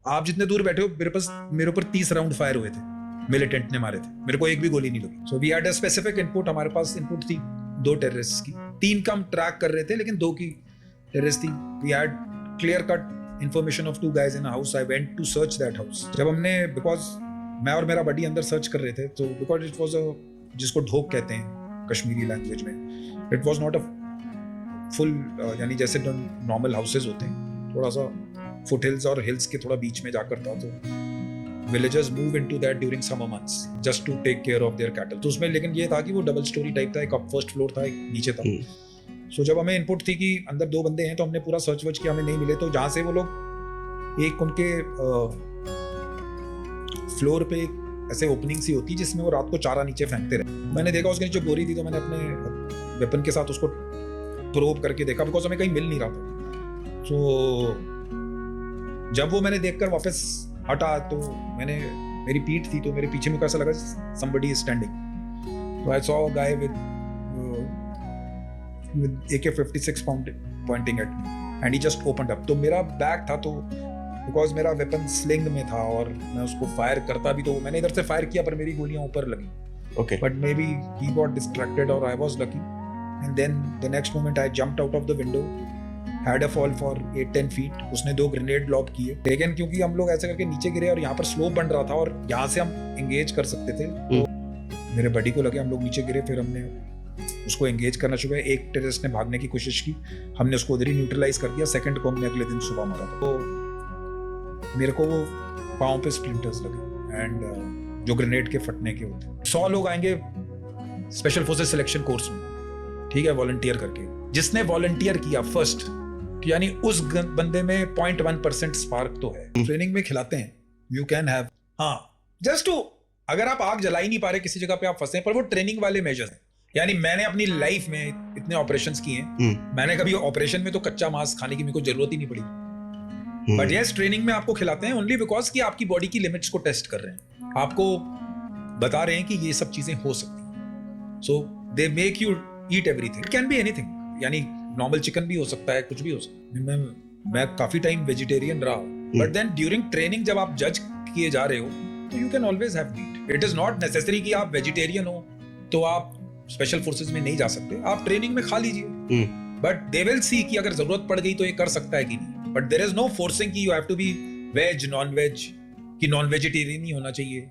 आप जितने दूर बैठे हो मेरे ऊपर 30 राउंड फायर हुए थे, मिलिटेंट ने मारे थे, मेरे को एक भी गोली नहीं लगी। So we had a specific input, हमारे पास इनपुट थी 2 टेररिस्ट्स की, 3 का हम ट्रैक कर रहे थे लेकिन 2 की टेररिस्ट थी। We had clear cut information of 2 guys in a house. I went to search that house. जब हमने, बिकॉज मैं और मेरा बडी अंदर सर्च कर रहे थे, तो बिकॉज इट वाज अ, जिसको ढोक कहते हैं कश्मीरी लैंग्वेज में, it was not a full, यानी जैसे नॉर्मल हाउसेज होते हैं, थोड़ा सा फुटहिल्स और हिल्स के थोड़ा बीच में जाकर था। तो villagers move into that during summer months just to take care of their cattle. तो उसमें लेकिन ये था कि वो डबल स्टोरी टाइप था, एक फर्स्ट फ्लोर था, एक नीचे था। सो जब हमें इनपुट थी कि अंदर 2 बंदे हैं, तो हमने पूरा सर्च वर्च किया, हमें नहीं मिले। तो जहाँ से वो लोग, एक उनके फ्लोर पे ऐसे ओपनिंग सी होती जिसमें वो रात को चारा नीचे फेंकते रहे। मैंने देखा उसके नीचे बोरी थी, तो मैंने अपने वेपन के साथ उसको प्रोब करके देखा, बिकॉज हमें कहीं मिल नहीं रहा था। तो जब वो मैंने देखकर वापस हटा, तो मेरी पीठ थी, तो मेरे पीछे में ऐसा लगा somebody is standing. So I saw a guy with AK-56 pointing at me and he just opened up. तो मेरा बैग था, तो बिकॉज मेरा वेपन स्लिंग में था और मैं उसको फायर करता भी, तो मैंने इधर से फायर किया पर मेरी गोलियां ऊपर लगी। Okay. But maybe he got distracted or I was lucky. And then the next moment I jumped out of the window, had a fall for 8-10 feet. उसने 2 ग्रेनेड लॉब किए, लेकिन क्योंकि हम लोग ऐसे करके नीचे गिरे और यहाँ पर स्लोप बन रहा था और यहाँ से हम एंगेज कर सकते थे, तो मेरे बडी को लगे, हम लोग नीचे गिरे। फिर हमने उसको एंगेज करना शुरू किया। एक टेररिस्ट ने भागने की कोशिश की, हमने उसको उधर ही न्यूट्रलाइज कर दिया। सेकंड को हमने अगले दिन सुबह मारा था। तो मेरे को वो पाँव पे स्प्लिंटर्स लगे एंड जो ग्रेनेड के फटने के होते। 100 लोग आएंगे स्पेशल फोर्सेस सिलेक्शन कोर्स में, ठीक है, वॉलंटियर करके। जिसने वॉलंटियर किया फर्स्ट, यानी उस बंदे में 0.1% स्पार्क तो है। ट्रेनिंग में खिलाते हैं, यू कैन हैव, हाँ, जस्ट टू, अगर आप आग जला ही नहीं पा रहे किसी जगह पे आप फंसे, पर वो ट्रेनिंग वाले मेजर्स हैं। यानी मैंने अपनी लाइफ में इतने ऑपरेशंस किए हैं, मैंने कभी ऑपरेशन में तो कच्चा मांस खाने की मेरे को जरूरत ही नहीं पड़ी। बट यस, ट्रेनिंग में आपको खिलाते हैं ओनली बिकॉज कि आपकी बॉडी की लिमिट्स को टेस्ट कर रहे हैं, आपको बता रहे हैं कि ये सब चीजें हो सकती हैं। So they make you eat everything, it can be anything, यानी नॉर्मल चिकन भी हो सकता है, कुछ भी हो सकता है। मैं काफी टाइम वेजिटेरियन रहा, बट देन ड्यूरिंग ट्रेनिंग जब आप जज किए जा रहे हो, तो you can always have meat. It is not necessary कि आप वेजिटेरियन हो तो आप स्पेशल फोर्सेस में नहीं जा सकते, आप ट्रेनिंग में खा लीजिए। बट दे विल सी कि अगर जरूरत पड़ गई तो ये कर सकता है कि नहीं। But there is no forcing कि you have to be veg, non veg, कि नॉन वेजिटेरियन ही होना चाहिए।